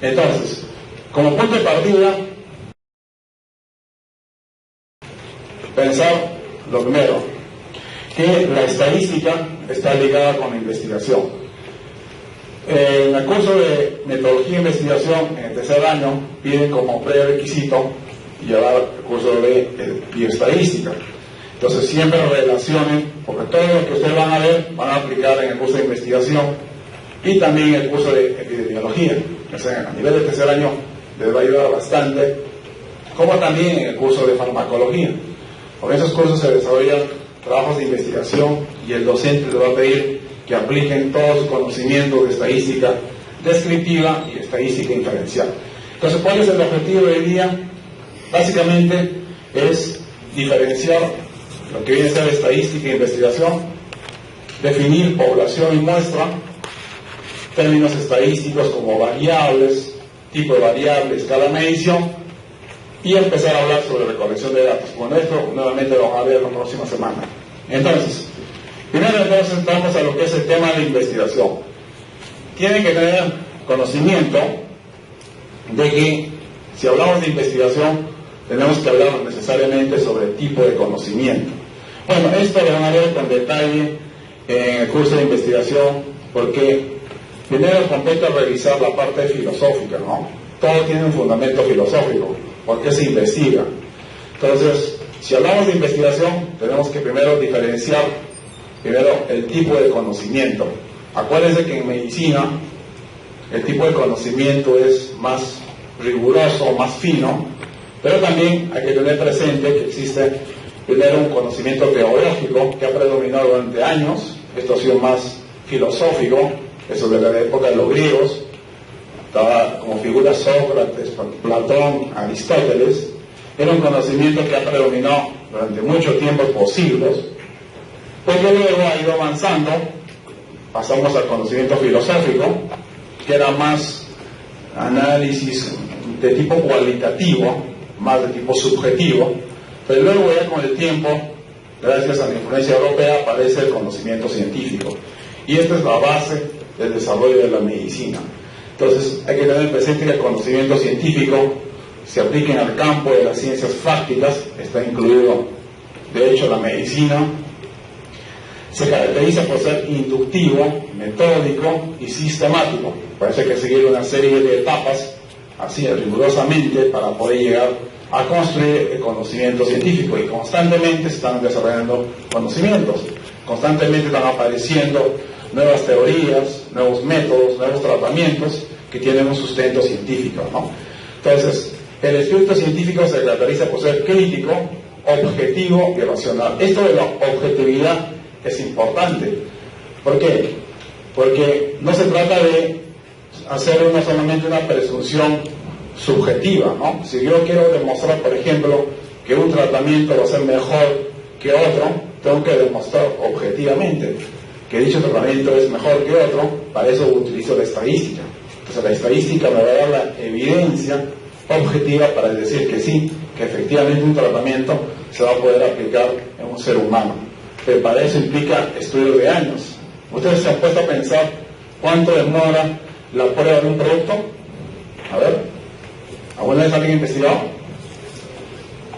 Entonces, como punto de partida, pensar lo primero, que la estadística está ligada con la investigación. En el curso de metodología e investigación, en el tercer año, piden como prerequisito llevar el curso de bioestadística. Entonces siempre relacionen, porque todo lo que ustedes van a ver van a aplicar en el curso de investigación y también en el curso de epidemiología. O sea, a nivel del tercer año les va a ayudar bastante, como también en el curso de farmacología. Con esos cursos se desarrollan trabajos de investigación y el docente les va a pedir que apliquen todo su conocimiento de estadística descriptiva y estadística inferencial. Entonces, ¿cuál es el objetivo de hoy día? Básicamente es diferenciar lo que viene a ser estadística e investigación, definir población y muestra, términos estadísticos como variables, tipo de variable, escala de medición, y empezar a hablar sobre recolección de datos. Con esto nuevamente lo vamos a ver la próxima semana. Entonces, primero entramos a lo que es el tema de investigación. Tienen que tener conocimiento de que si hablamos de investigación tenemos que hablar necesariamente sobre el tipo de conocimiento. Bueno, esto lo van a ver con detalle en el curso de investigación, porque primero compete revisar la parte filosófica, ¿no? Todo tiene un fundamento filosófico. ¿Por qué se investiga? Entonces, si hablamos de investigación, tenemos que primero diferenciar el tipo de conocimiento. Acuérdense que en medicina el tipo de conocimiento es más riguroso, más fino, pero también hay que tener presente que existe primero un conocimiento teológico que ha predominado durante años. Esto ha sido más filosófico, eso de la época de los griegos. Estaba como figuras Sócrates, Platón, Aristóteles. Era un conocimiento que ha predominado durante mucho tiempo, por siglos, porque luego ha ido avanzando. Pasamos al conocimiento filosófico, que era más análisis de tipo cualitativo, más de tipo subjetivo, pero luego ya con el tiempo, gracias a la influencia europea, aparece el conocimiento científico, y esta es la base del desarrollo de la medicina. Entonces hay que tener presente que el conocimiento científico se aplica en el campo de las ciencias prácticas, está incluido, de hecho la medicina se caracteriza por ser inductivo, metódico y sistemático. Parece que seguir una serie de etapas así rigurosamente para poder llegar a construir el conocimiento científico, y constantemente se están desarrollando conocimientos, constantemente están apareciendo nuevas teorías, nuevos métodos, nuevos tratamientos que tienen un sustento científico, ¿no? Entonces, el espíritu científico se caracteriza por ser crítico, objetivo y racional. Esto de la objetividad es importante. ¿Por qué? Porque no se trata de hacer solamente una presunción subjetiva, ¿no? Si yo quiero demostrar, por ejemplo, que un tratamiento va a ser mejor que otro, tengo que demostrar objetivamente que dicho tratamiento es mejor que otro. Para eso utilizo la estadística. Entonces la estadística me va a dar la evidencia objetiva para decir que sí, que efectivamente un tratamiento se va a poder aplicar en un ser humano. Pero para eso implica estudios de años. ¿Ustedes se han puesto a pensar cuánto demora la prueba de un producto? A ver, ¿alguna vez alguien ha investigado?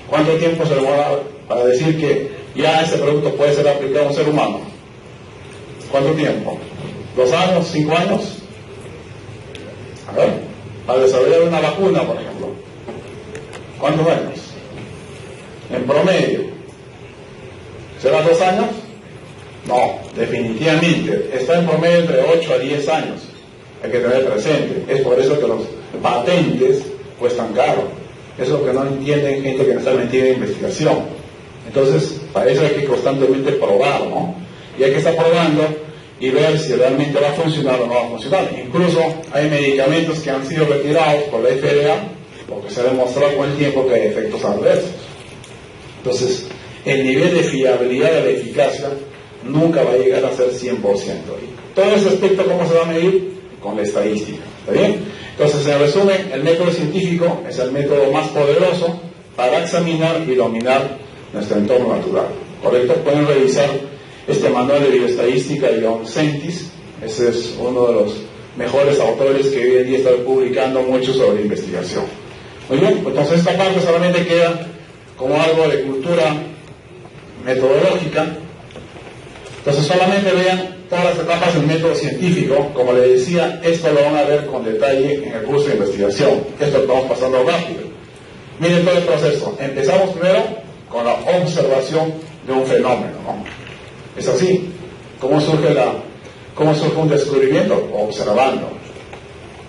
¿Cuánto tiempo se demora para decir que ya ese producto puede ser aplicado a un ser humano? ¿Cuánto tiempo? ¿2 años? ¿5 años? A ver, para desarrollar una vacuna, por ejemplo, ¿cuántos años? En promedio, ¿será 2 años? No, definitivamente, está en promedio entre 8 a 10 años. Hay que tener presente. Es por eso que los patentes cuestan caro. Eso es lo que no entienden gente que no está metida en investigación. Entonces, para eso hay que constantemente probar, ¿no? Y hay que estar probando y ver si realmente va a funcionar o no va a funcionar. Incluso hay medicamentos que han sido retirados por la FDA porque se ha demostrado con el tiempo que hay efectos adversos. Entonces, el nivel de fiabilidad de la eficacia nunca va a llegar a ser 100%. Y todo ese aspecto, ¿cómo se va a medir? Con la estadística. ¿Está bien? Entonces, en resumen, el método científico es el método más poderoso para examinar y dominar nuestro entorno natural. ¿Correcto? Pueden revisar este manual de bioestadística de John Sentis. Ese es uno de los mejores autores que hoy en día están publicando mucho sobre investigación. Muy bien, entonces esta parte solamente queda como algo de cultura metodológica. Entonces solamente vean todas las etapas del método científico. Como les decía, esto lo van a ver con detalle en el curso de investigación. Esto lo estamos pasando rápido. Miren todo el proceso. Empezamos primero con la observación de un fenómeno, ¿no? Es así. ¿Cómo surge un descubrimiento? Observando.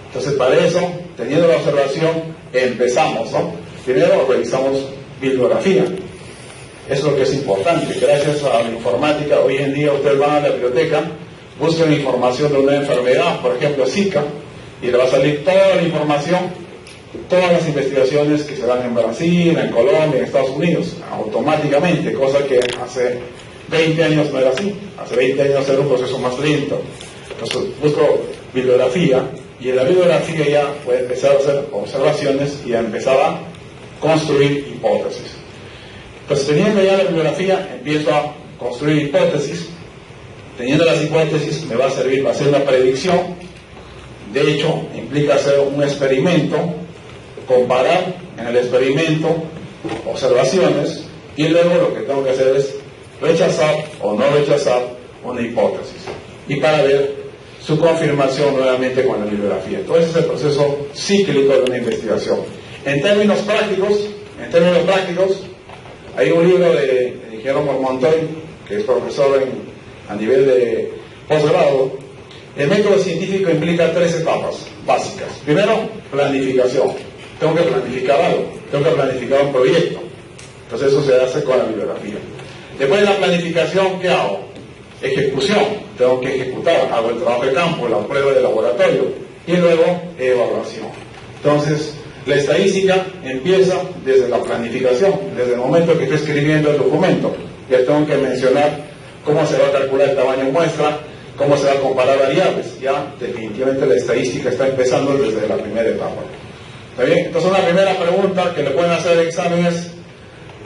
Entonces, para eso, teniendo la observación, empezamos, ¿no? Primero revisamos bibliografía. Eso es lo que es importante. Gracias a la informática, hoy en día ustedes van a la biblioteca, buscan información de una enfermedad, por ejemplo Zika, y le va a salir toda la información, todas las investigaciones que se dan en Brasil, en Colombia, en Estados Unidos, automáticamente, cosa que hace 20 años no era así. Hace 20 años era un proceso más lento. Entonces busco bibliografía, y en la bibliografía ya puede empezar a hacer observaciones y a empezar a construir hipótesis. Entonces, teniendo ya la bibliografía, empiezo a construir hipótesis. Teniendo las hipótesis, me va a servir para hacer una predicción. De hecho, implica hacer un experimento, comparar en el experimento observaciones, y luego lo que tengo que hacer es rechazar o no rechazar una hipótesis. Y para ver su confirmación nuevamente con la bibliografía. Entonces, es el proceso cíclico de una investigación. En términos prácticos, hay un libro de Guillermo Montoy, que es profesor a nivel de posgrado. El método científico implica 3 etapas básicas. Primero, planificación. Tengo que planificar algo, tengo que planificar un proyecto. Entonces eso se hace con la bibliografía. Después de la planificación, ¿qué hago? Ejecución. Tengo que ejecutar, hago el trabajo de campo, la prueba de laboratorio, y luego evaluación. Entonces, la estadística empieza desde la planificación, desde el momento que estoy escribiendo el documento. Ya tengo que mencionar cómo se va a calcular el tamaño de muestra, cómo se va a comparar variables. Ya definitivamente la estadística está empezando desde la primera etapa. ¿Está bien? Entonces, una primera pregunta que le pueden hacer al examen es: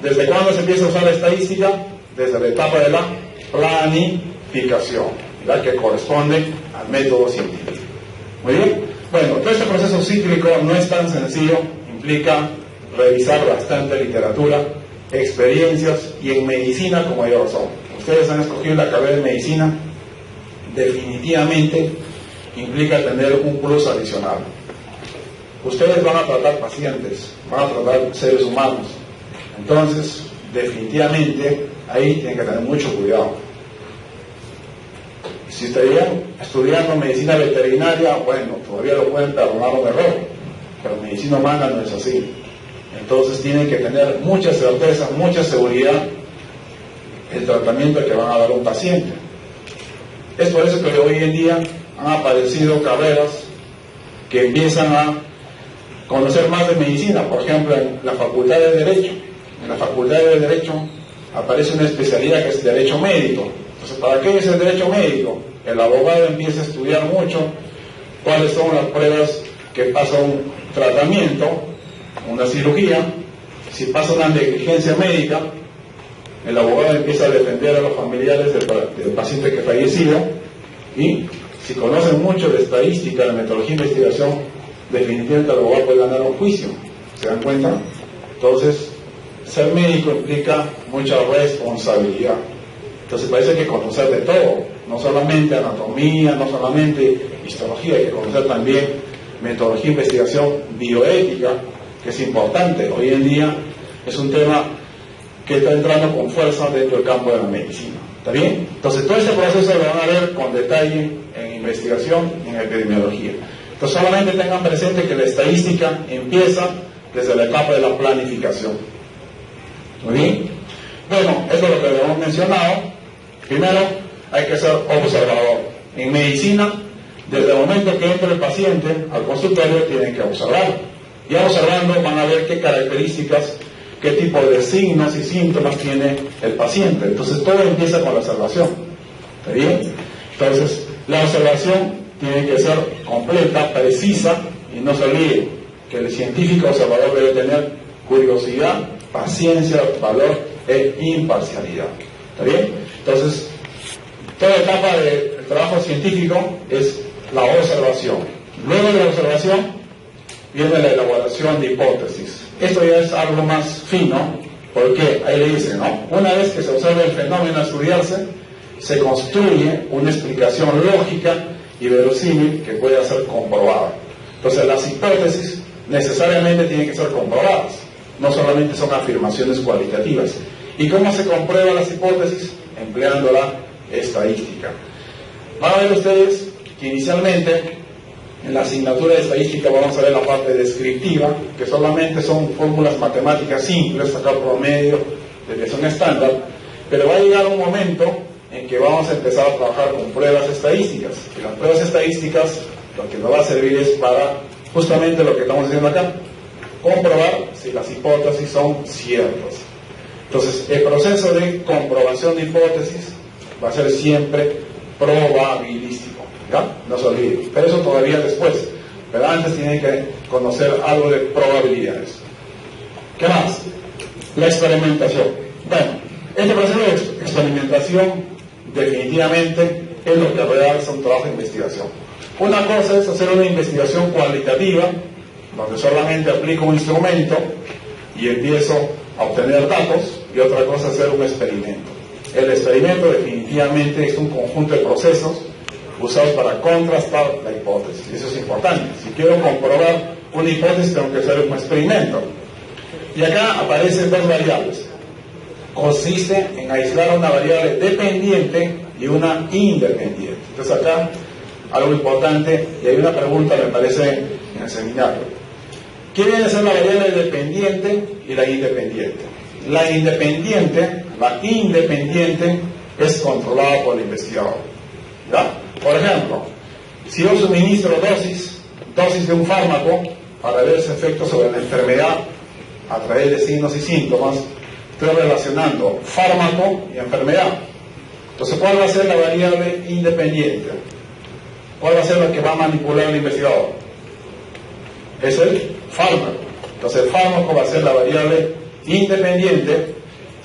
¿desde cuándo se empieza a usar la estadística? Desde la etapa de la planificación, la que corresponde al método científico. Muy bien. Bueno, todo este proceso cíclico no es tan sencillo, implica revisar bastante literatura, experiencias, y en medicina, como yo lo soy. Ustedes han escogido la carrera de medicina, definitivamente implica tener un plus adicional. Ustedes van a tratar pacientes, van a tratar seres humanos, entonces definitivamente ahí tienen que tener mucho cuidado. Si estarían estudiando medicina veterinaria, bueno, todavía lo pueden perdonar un error, pero medicina humana no es así. Entonces tienen que tener mucha certeza, mucha seguridad el tratamiento que van a dar a un paciente. Es por eso que hoy en día han aparecido carreras que empiezan a conocer más de medicina. Por ejemplo, en la Facultad de Derecho. En la Facultad de Derecho aparece una especialidad que es Derecho Médico. Entonces, ¿para qué es el Derecho Médico? El abogado empieza a estudiar mucho cuáles son las pruebas que pasa un tratamiento, una cirugía. Si pasa una negligencia médica, el abogado empieza a defender a los familiares del paciente que falleció, y si conocen mucho de estadística, de metodología de investigación, definitivamente el abogado puede ganar un juicio. ¿Se dan cuenta? Entonces, ser médico implica mucha responsabilidad. Entonces parece que conocer de todo, no solamente anatomía, no solamente histología, hay que conocer también metodología de investigación, bioética, que es importante. Hoy en día es un tema que está entrando con fuerza dentro del campo de la medicina. ¿Está bien? Entonces todo ese proceso lo van a ver con detalle en investigación y en epidemiología. Entonces solamente tengan presente que la estadística empieza desde la etapa de la planificación. ¿Muy bien? Bueno, eso es lo que hemos mencionado. Primero, hay que ser observador. En medicina, desde el momento que entra el paciente al consultorio, tienen que observar. Y observando van a ver qué características, qué tipo de signos y síntomas tiene el paciente. Entonces, todo empieza con la observación. ¿Está bien? Entonces, la observación tiene que ser completa, precisa, y no se olvide que el científico observador debe tener curiosidad, paciencia, valor e imparcialidad. ¿Está bien? Entonces, toda etapa del trabajo científico es la observación. Luego de la observación viene la elaboración de hipótesis. Esto ya es algo más fino, porque ahí le dicen, ¿no? Una vez que se observa el fenómeno a estudiarse, se construye una explicación lógica y verosímil que pueda ser comprobada. Entonces las hipótesis necesariamente tienen que ser comprobadas, no solamente son afirmaciones cualitativas. ¿Y cómo se comprueban las hipótesis? Empleando la estadística. Van a ver ustedes que inicialmente en la asignatura de estadística vamos a ver la parte descriptiva, que solamente son fórmulas matemáticas simples, sacar promedio, desviación estándar, pero va a llegar un momento en que vamos a empezar a trabajar con pruebas estadísticas, y las pruebas estadísticas lo que nos va a servir es para justamente lo que estamos haciendo acá, comprobar si las hipótesis son ciertas. Entonces, el proceso de comprobación de hipótesis va a ser siempre probabilístico, ¿ya? No se olviden, pero eso todavía después, pero antes tienen que conocer algo de probabilidades. ¿Qué más? La experimentación. Bueno, este proceso de experimentación definitivamente es lo que realiza un trabajo de investigación. Una cosa es hacer una investigación cualitativa, donde solamente aplico un instrumento y empiezo a obtener datos, y otra cosa es hacer un experimento. El experimento definitivamente es un conjunto de procesos usados para contrastar la hipótesis. Eso es importante. Si quiero comprobar una hipótesis, tengo que hacer un experimento. Y acá aparecen dos variables. Consiste en aislar una variable dependiente y una independiente. Entonces acá, algo importante, y hay una pregunta, me parece, en el seminario. ¿Qué viene a ser la variable dependiente y la independiente? La independiente es controlada por el investigador, ¿ya? Por ejemplo, si yo suministro dosis de un fármaco para ver su efecto sobre la enfermedad a través de signos y síntomas, estoy relacionando fármaco y enfermedad. Entonces, ¿cuál va a ser la variable independiente? ¿Cuál va a ser la que va a manipular el investigador? Es el fármaco. Entonces, el fármaco va a ser la variable independiente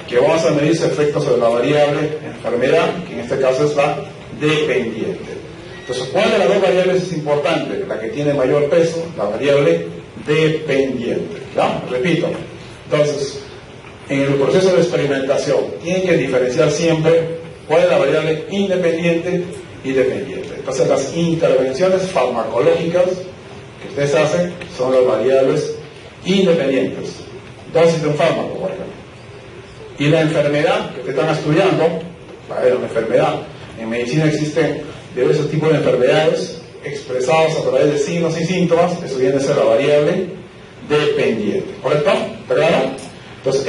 que vamos a medir su efecto sobre la variable enfermedad, que en este caso es la dependiente. Entonces, ¿cuál de las dos variables es importante? La que tiene mayor peso, la variable dependiente. ¿Ya? Repito. Entonces, en el proceso de experimentación, tienen que diferenciar siempre cuál es la variable independiente y dependiente. Entonces, las intervenciones farmacológicas que ustedes hacen son las variables independientes. Dosis de un fármaco, por ejemplo. Y la enfermedad que te están estudiando, a ver, una enfermedad. En medicina existen diversos tipos de enfermedades expresados a través de signos y síntomas. Eso viene a ser la variable dependiente. ¿Correcto? ¿Está claro? Entonces,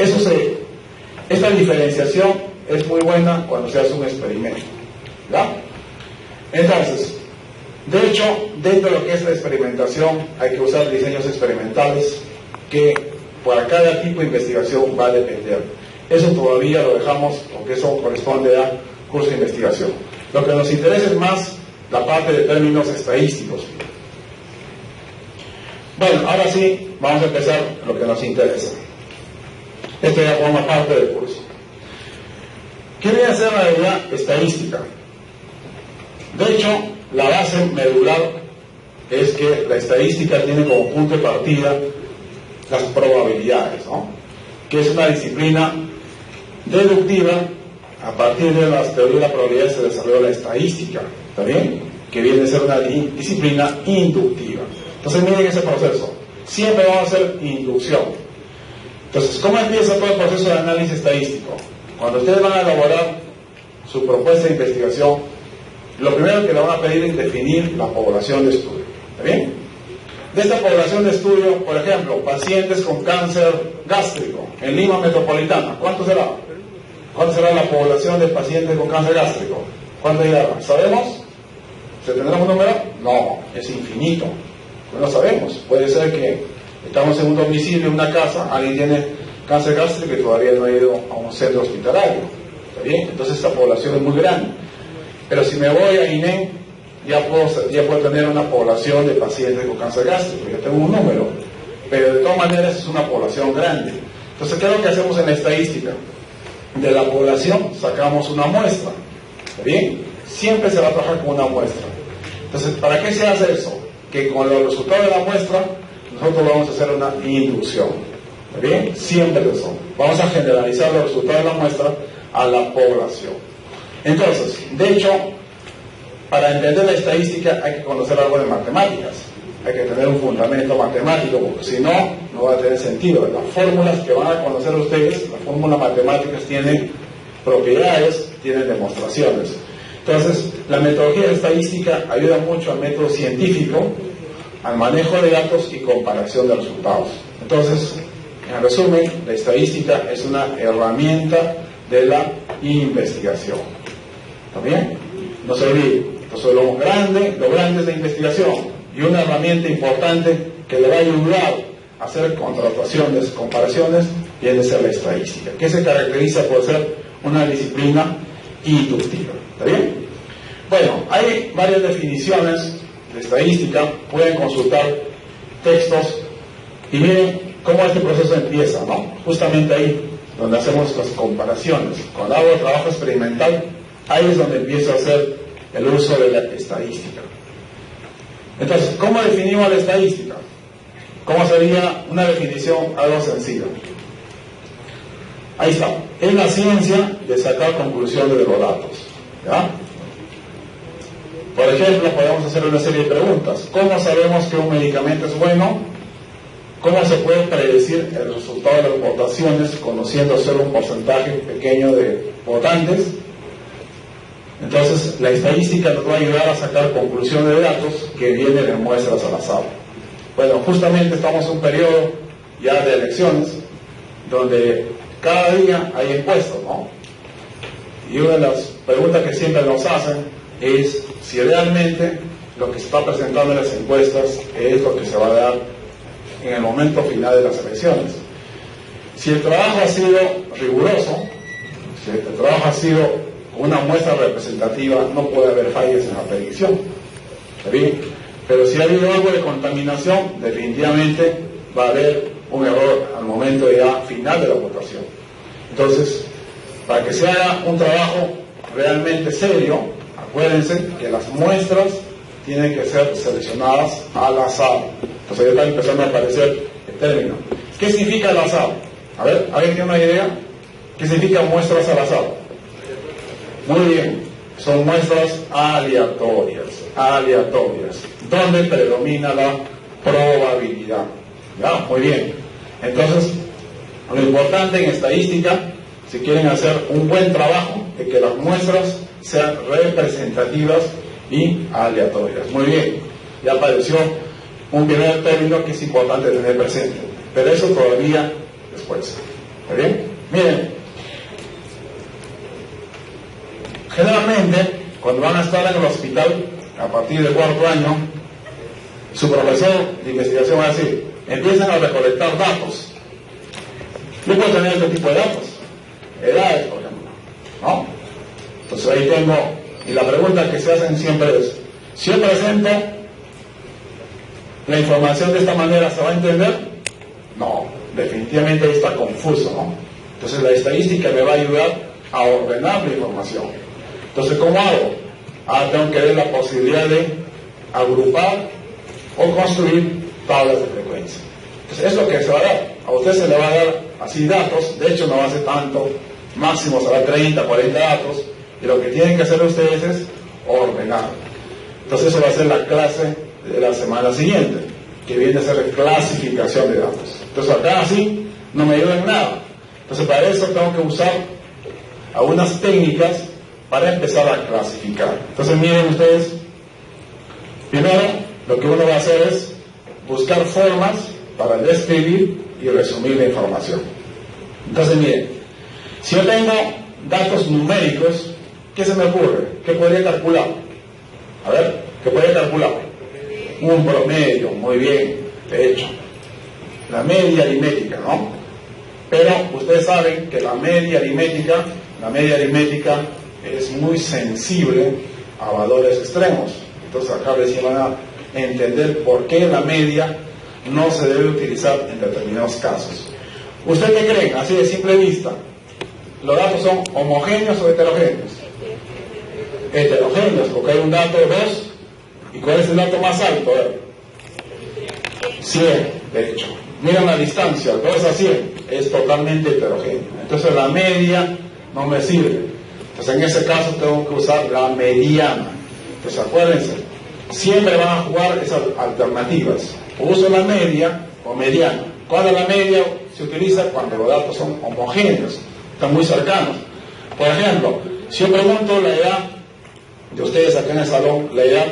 esta diferenciación es muy buena cuando se hace un experimento. ¿Ya? Entonces, de hecho, dentro de lo que es la experimentación, hay que usar diseños experimentales que para cada tipo de investigación va a depender. Eso todavía lo dejamos porque eso corresponde a curso de investigación. Lo que nos interesa es más la parte de términos estadísticos. Bueno, ahora sí, vamos a empezar lo que nos interesa. Esto ya forma parte del curso. ¿Qué viene a ser la realidad estadística? De hecho, la base medular es que la estadística tiene como punto de partida las probabilidades, ¿no? Que es una disciplina deductiva. A partir de las teorías de la probabilidad se desarrolló la estadística, ¿está bien? Que viene a ser una disciplina inductiva. Entonces miren ese proceso, siempre vamos a hacer inducción. Entonces, ¿cómo empieza todo el proceso de análisis estadístico? Cuando ustedes van a elaborar su propuesta de investigación, lo primero que le van a pedir es definir la población de estudio, ¿está bien? De esta población de estudio, por ejemplo, pacientes con cáncer gástrico en Lima metropolitana, ¿cuánto será? ¿Cuál será la población de pacientes con cáncer gástrico? ¿Cuánto llegará? ¿Sabemos? ¿Se tendrá un número? No, es infinito. No lo sabemos. Puede ser que estamos en un domicilio, en una casa, alguien tiene cáncer gástrico y todavía no ha ido a un centro hospitalario. ¿Está bien? Entonces esta población es muy grande. Pero si me voy a INEM, ya puedo tener una población de pacientes con cáncer gástrico. Yo tengo un número. Pero de todas maneras es una población grande. Entonces, ¿qué es lo que hacemos en la estadística? De la población sacamos una muestra. ¿Está bien? Siempre se va a trabajar con una muestra. Entonces, ¿para qué se hace eso? Que con los resultados de la muestra, nosotros vamos a hacer una inducción. ¿Está bien? Siempre eso. Vamos a generalizar los resultados de la muestra a la población. Entonces, de hecho, para entender la estadística hay que conocer algo de matemáticas. Hay que tener un fundamento matemático, porque si no, no va a tener sentido. Las fórmulas que van a conocer ustedes, las fórmulas matemáticas tienen propiedades, tienen demostraciones. Entonces, la metodología estadística ayuda mucho al método científico, al manejo de datos y comparación de resultados. Entonces, en resumen, la estadística es una herramienta de la investigación. ¿Está bien? No se olvide, entonces lo grande es la investigación. Y una herramienta importante que le va a ayudar a hacer contrataciones, comparaciones, viene a ser la estadística, que se caracteriza por ser una disciplina inductiva. ¿Está bien? Bueno, hay varias definiciones de estadística, pueden consultar textos y miren cómo este proceso empieza, ¿no? Justamente ahí, donde hacemos las comparaciones. Cuando hago trabajo experimental, ahí es donde empiezo a hacer el uso de la estadística. Entonces, ¿cómo definimos la estadística? ¿Cómo sería una definición algo sencilla? Ahí está. Es la ciencia de sacar conclusiones de los datos. ¿Ya? Por ejemplo, podemos hacer una serie de preguntas. ¿Cómo sabemos que un medicamento es bueno? ¿Cómo se puede predecir el resultado de las votaciones conociendo solo un porcentaje pequeño de votantes? Entonces, la estadística nos va a ayudar a sacar conclusiones de datos que vienen en muestras al azar. Bueno, justamente estamos en un periodo ya de elecciones, donde cada día hay encuestas, ¿no? Y una de las preguntas que siempre nos hacen es si realmente lo que se está presentando en las encuestas es lo que se va a dar en el momento final de las elecciones. Si el trabajo ha sido riguroso, si el trabajo ha sido una muestra representativa, no puede haber fallas en la predicción. ¿Está bien? Pero si ha habido algo de contaminación, definitivamente va a haber un error al momento ya final de la votación. Entonces, para que se haga un trabajo realmente serio, acuérdense que las muestras tienen que ser seleccionadas al azar. Entonces ya está empezando a aparecer el término. ¿Qué significa el azar? A ver, ¿alguien tiene una idea? ¿Qué significa muestras al azar? Muy bien, son muestras aleatorias, donde predomina la probabilidad. ¿Ya? Muy bien. Entonces, lo importante en estadística, si quieren hacer un buen trabajo, es que las muestras sean representativas y aleatorias. Muy bien, ya apareció un primer término que es importante tener presente, pero eso todavía después. ¿Está bien? Miren, generalmente, cuando van a estar en el hospital, a partir del 4º año, su profesor de investigación va a decir, empiezan a recolectar datos. Yo puedo tener este tipo de datos, edades, por ejemplo, ¿no? Entonces ahí tengo, y la pregunta que se hacen siempre es, si yo presento la información de esta manera, ¿se va a entender? No, definitivamente ahí está confuso, ¿no? Entonces la estadística me va a ayudar a ordenar la información. Entonces, ¿cómo hago? Tengo que ver la posibilidad de agrupar o construir tablas de frecuencia. Entonces, es lo que se va a dar. A usted se le va a dar así datos, de hecho no va a ser tanto, máximo será 30, 40 datos, y lo que tienen que hacer ustedes es ordenar. Entonces, eso va a ser la clase de la semana siguiente, que viene a ser clasificación de datos. Entonces, acá así no me ayuda en nada. Entonces, para eso tengo que usar algunas técnicas para empezar a clasificar. Entonces miren ustedes, primero lo que uno va a hacer es buscar formas para describir y resumir la información. Entonces miren, si yo tengo datos numéricos, ¿qué se me ocurre? ¿Qué podría calcular? A ver, ¿qué podría calcular? Un promedio, muy bien, de hecho. La media aritmética, ¿no? Pero ustedes saben que la media aritmética es muy sensible a valores extremos. Entonces acá recién van a entender por qué la media no se debe utilizar en determinados casos. ¿Usted qué creen? Así de simple vista, ¿los datos son homogéneos o heterogéneos? Heterogéneos, porque hay un dato 2 ¿Y cuál es el dato más alto? 100, de hecho. Miren la distancia, todo es a 100, es totalmente heterogéneo. Entonces la media no me sirve. Entonces en ese caso tengo que usar la mediana. Entonces acuérdense, siempre van a jugar esas alternativas. Uso la media o mediana. ¿Cuándo la media se utiliza? Cuando los datos son homogéneos, están muy cercanos. Por ejemplo, si yo pregunto la edad de ustedes acá en el salón, ¿la edad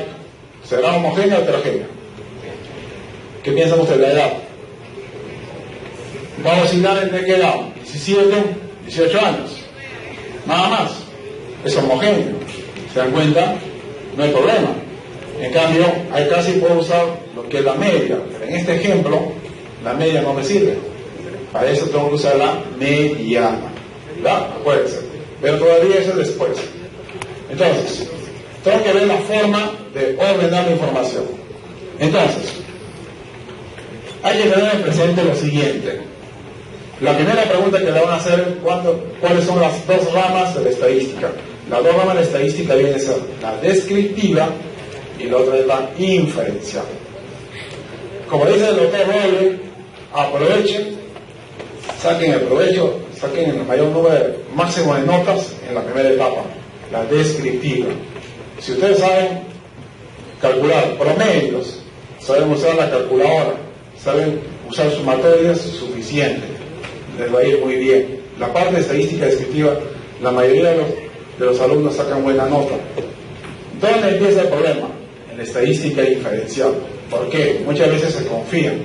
será homogénea o heterogénea? ¿Qué piensan ustedes de la edad? ¿Va a oscilar entre qué edad? 17, 18 años. Nada más. Es homogéneo. ¿Se dan cuenta? No hay problema. En cambio, ahí casi puedo usar lo que es la media. Pero en este ejemplo, la media no me sirve. Para eso tengo que usar la mediana. ¿Verdad? Acuérdense. Pero todavía eso es después. Entonces, tengo que ver la forma de ordenar la información. Entonces, hay que tener presente lo siguiente. La primera pregunta que le van a hacer es ¿cuáles son las dos ramas de la estadística? Las dos ramas de la estadística vienen a ser la descriptiva y la otra es la inferencial. Como dice el doctor Rolle, aprovechen, saquen el provecho, saquen el mayor número máximo de notas en la primera etapa, la descriptiva. Si ustedes saben calcular promedios, saben usar la calculadora, saben usar sumatoриas, suficiente, les va a ir muy bien. La parte de estadística descriptiva, la mayoría de los alumnos sacan buena nota. ¿Dónde empieza el problema? En la estadística inferencial. ¿Por qué? Muchas veces se confían.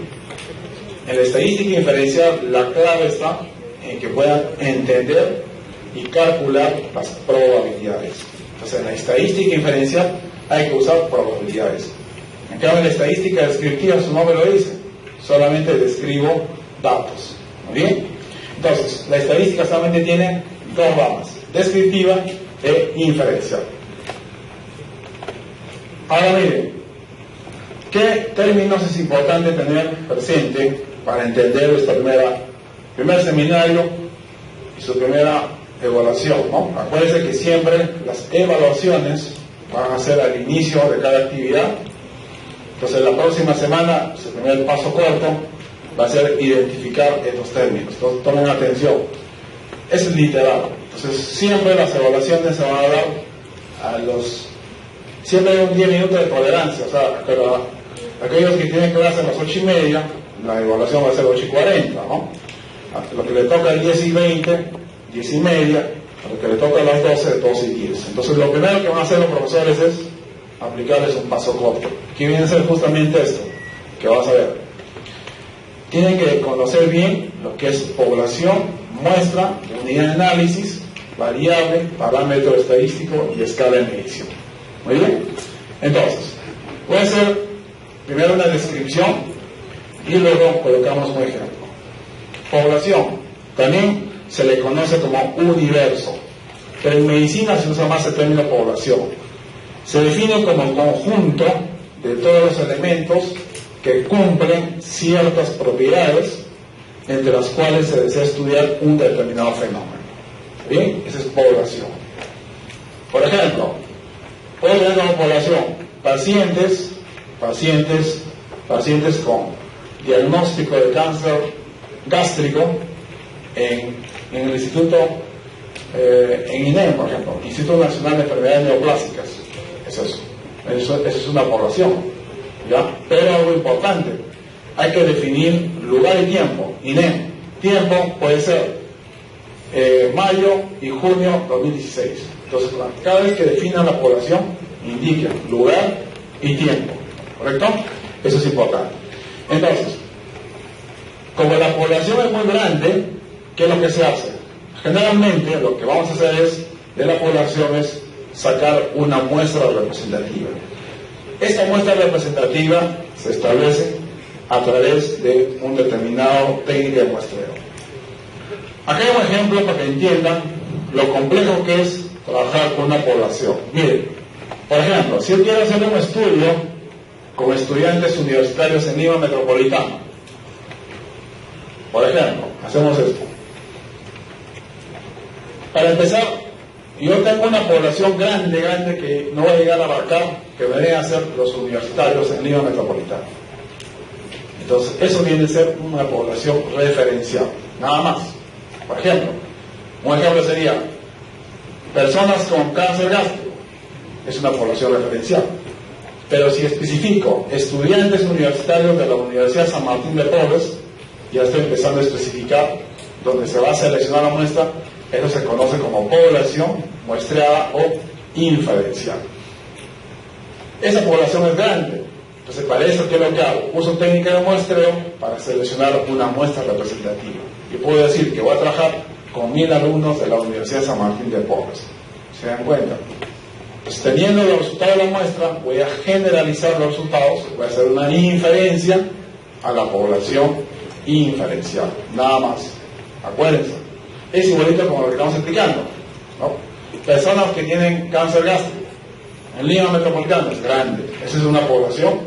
En la estadística inferencial la clave está en que puedan entender y calcular las probabilidades. Entonces en la estadística inferencial hay que usar probabilidades. En cambio en la estadística descriptiva, su nombre lo dice, solamente describo datos. ¿Muy bien? Entonces, la estadística solamente tiene dos ramas, descriptiva e inferencial. Ahora miren, ¿qué términos es importante tener presente para entender este primer seminario y su primera evaluación, ¿no? Acuérdense que siempre las evaluaciones van a ser al inicio de cada actividad. Entonces la próxima semana, su primer paso corto va a ser identificar estos términos. Entonces tomen atención, es literal. Entonces siempre las evaluaciones se van a dar siempre hay un 10 minutos de tolerancia. O sea, pero aquellos que tienen clase a las 8:30, la evaluación va a ser 8:40, ¿no? Lo que le toca a 10:20, 10:30, lo que le toca a las 12:10. Entonces lo primero que van a hacer los profesores es aplicarles un paso corto. ¿Qué viene a ser justamente esto? Que vas a ver. Tienen que conocer bien lo que es población, muestra, unidad de análisis, variable, parámetro estadístico y escala de medición. ¿Muy bien? Entonces, voy a hacer primero una descripción y luego colocamos un ejemplo. Población, también se le conoce como universo, pero en medicina se usa más el término población. Se define como el conjunto de todos los elementos que cumplen ciertas propiedades entre las cuales se desea estudiar un determinado fenómeno. ¿Bien? Esa es población. Por ejemplo, puedo tener como población pacientes con diagnóstico de cáncer gástrico en el instituto, en INEM, por ejemplo, Instituto Nacional de Enfermedades Neoplásicas. Eso es una población, ¿ya? Pero algo importante, hay que definir lugar y tiempo. INEM, tiempo puede ser mayo y junio 2016. Entonces, cada vez que definan la población, indiquen lugar y tiempo, ¿correcto? Eso es importante. Entonces, como la población es muy grande, ¿qué es lo que se hace? Generalmente lo que vamos a hacer de la población es sacar una muestra representativa. Esta muestra representativa se establece a través de un determinado técnica de muestreo. Acá hay un ejemplo para que entiendan lo complejo que es trabajar con una población. Miren, por ejemplo, si yo quiero hacer un estudio con estudiantes universitarios en Lima Metropolitano, por ejemplo, hacemos esto. Para empezar, yo tengo una población grande que no va a llegar a abarcar que deberían ser los universitarios en Lima Metropolitana. Entonces, eso viene a ser una población referencial, nada más. Por ejemplo, un ejemplo sería personas con cáncer gástrico, es una población referencial. Pero si especifico estudiantes universitarios de la Universidad San Martín de Porres, ya estoy empezando a especificar donde se va a seleccionar la muestra, eso se conoce como población muestreada o inferencial. Esa población es grande, entonces para eso, ¿qué es lo que hago? Uso técnica de muestreo para seleccionar una muestra representativa. Yo puedo decir que voy a trabajar con 1000 alumnos de la Universidad San Martín de Porres. ¿Se dan cuenta? Pues teniendo los resultados de la muestra, voy a generalizar los resultados, voy a hacer una inferencia a la población inferencial, nada más. Acuérdense, es igualito como lo que estamos explicando, ¿no? Personas que tienen cáncer gástrico en Lima Metropolitana es grande, esa es una población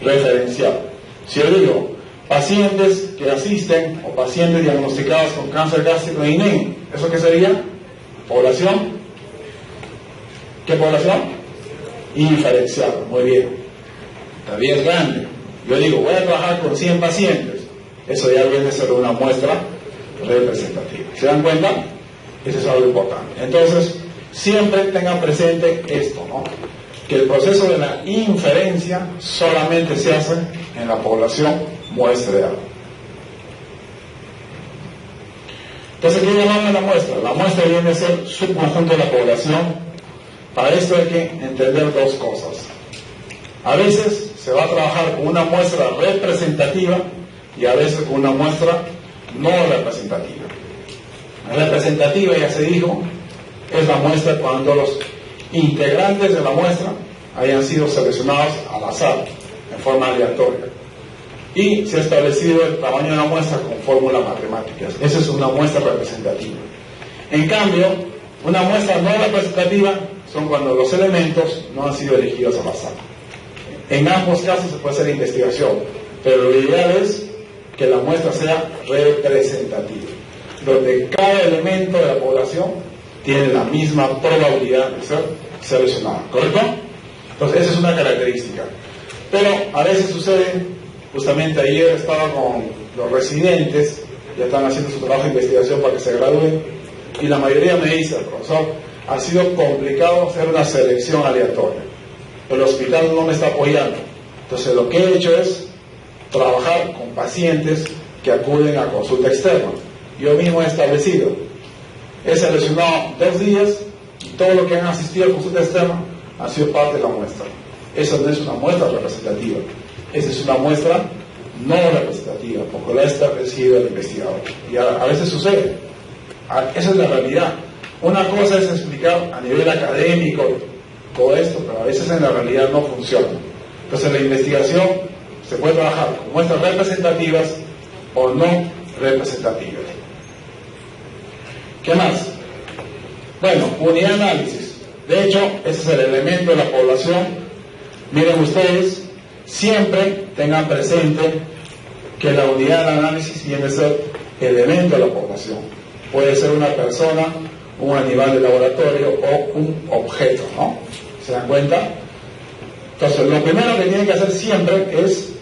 referencial. Si yo digo pacientes que asisten o pacientes diagnosticados con cáncer gástrico en INEM, ¿eso qué sería? Población. ¿Qué población? Inferencial, muy bien. Todavía es grande. Yo digo, voy a trabajar con 100 pacientes. Eso ya viene a ser una muestra representativa. ¿Se dan cuenta? Eso es algo importante. Entonces, siempre tengan presente esto, ¿no? Que el proceso de la inferencia solamente se hace en la población muestreada. Entonces, ¿qué llamamos la muestra? La muestra viene a ser subconjunto de la población. Para esto hay que entender dos cosas. A veces se va a trabajar con una muestra representativa y a veces con una muestra no representativa. La representativa, ya se dijo, es la muestra cuando los integrantes de la muestra hayan sido seleccionados al azar, en forma aleatoria. Y se ha establecido el tamaño de la muestra con fórmulas matemáticas. Esa es una muestra representativa. En cambio, una muestra no representativa son cuando los elementos no han sido elegidos al azar. En ambos casos se puede hacer investigación, pero lo ideal es que la muestra sea representativa, donde cada elemento de la población tiene la misma probabilidad de ser seleccionado, ¿correcto? Entonces esa es una característica. Pero a veces sucede, justamente ayer estaba con los residentes, ya están haciendo su trabajo de investigación para que se gradúen, y la mayoría me dice, profesor, ha sido complicado hacer una selección aleatoria. El hospital no me está apoyando. Entonces lo que he hecho es trabajar con pacientes que acuden a consulta externa. Yo mismo he establecido, he seleccionado 2 días y todo lo que han asistido a consulta externa ha sido parte de la muestra. Eso no es una muestra representativa, esa es una muestra no representativa, porque lo ha establecido el investigador. Y a veces sucede, esa es la realidad. Una cosa es explicar a nivel académico todo esto, pero a veces en la realidad no funciona. Entonces la investigación se puede trabajar con muestras representativas o no representativas. ¿Qué más? Bueno, unidad de análisis. De hecho, ese es el elemento de la población. Miren ustedes, siempre tengan presente que la unidad de análisis viene a ser elemento de la población. Puede ser una persona, un animal de laboratorio o un objeto, ¿no? ¿Se dan cuenta? Entonces, lo primero que tienen que hacer siempre es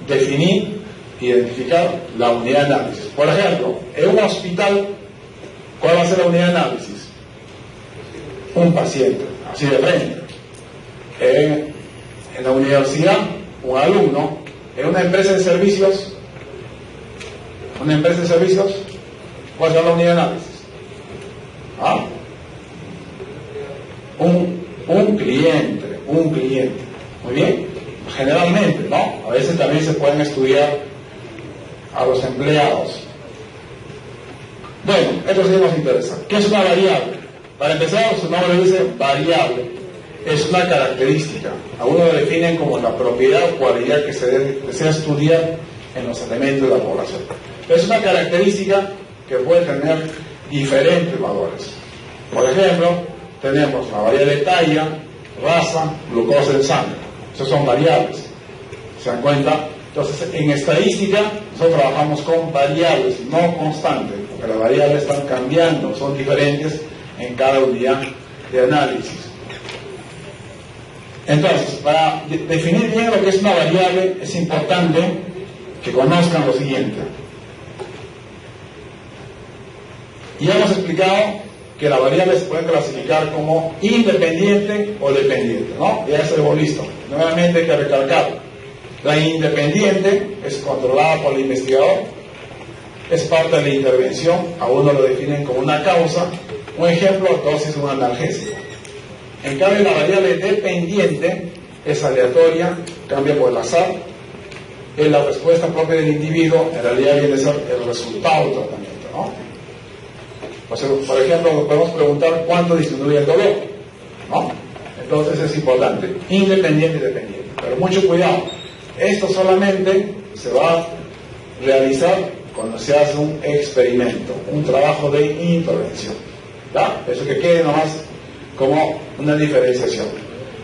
definir, identificar la unidad de análisis. Por ejemplo, en un hospital, ¿cuál va a ser la unidad de análisis? Un paciente, así de frente. En la universidad, un alumno. En una empresa de servicios, ¿cuál es la unidad de análisis? Un cliente. Muy bien, generalmente, ¿no? A veces también se pueden estudiar a los empleados. Bueno, esto sí nos interesa. ¿Qué es una variable? Para empezar, su nombre dice variable. Es una característica. Algunos lo definen como la propiedad o cualidad que se desea estudiar en los elementos de la población. Es una característica que puede tener diferentes valores. Por ejemplo, tenemos la variable talla, raza, glucosa en sangre. Esas son variables. ¿Se dan cuenta? Entonces, en estadística, nosotros trabajamos con variables, no constantes, porque las variables están cambiando, son diferentes en cada unidad de análisis. Entonces, para definir bien lo que es una variable, es importante que conozcan lo siguiente. Ya hemos explicado que la variable se puede clasificar como independiente o dependiente, ¿no? Ya eso hemos visto. Nuevamente hay que recalcar. La independiente es controlada por el investigador, es parte de la intervención, a uno lo definen como una causa. Un ejemplo, dosis de un analgésico. En cambio, la variable dependiente es aleatoria, cambia por el azar, es la respuesta propia del individuo, en realidad viene a ser el resultado del tratamiento, ¿no? O sea, por ejemplo, nos podemos preguntar cuánto disminuye el dolor, ¿no? Entonces es importante, independiente y dependiente. Pero mucho cuidado, esto solamente se va a realizar cuando se hace un experimento, un trabajo de intervención, ¿ya? Eso que quede nomás como una diferenciación.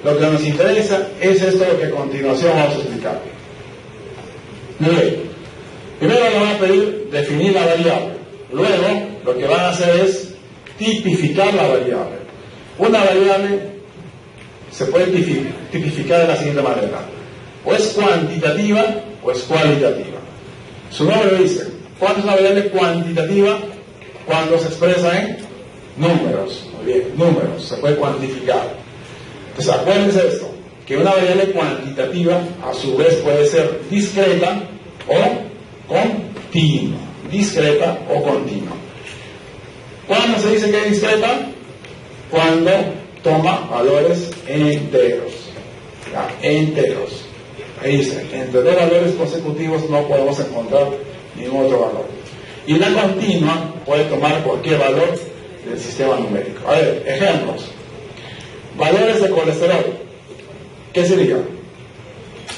Lo que nos interesa es esto que a continuación vamos a explicar. Muy bien. Primero le van a pedir definir la variable. Luego, lo que van a hacer es tipificar la variable. Una variable se puede tipificar de la siguiente manera. O es cuantitativa o es cualitativa. Su nombre dice, ¿cuánto es una variable cuantitativa? Cuando se expresa en números. Muy bien, números, se puede cuantificar. Entonces, acuérdense de esto, que una variable cuantitativa a su vez puede ser discreta o continua. Discreta o continua. ¿Cuándo se dice que es discreta? Cuando toma valores enteros. ¿Ya? Enteros. Ahí dice, entre dos valores consecutivos no podemos encontrar ningún otro valor. Y la continua puede tomar cualquier valor del sistema numérico. A ver, ejemplos. Valores de colesterol. ¿Qué sería?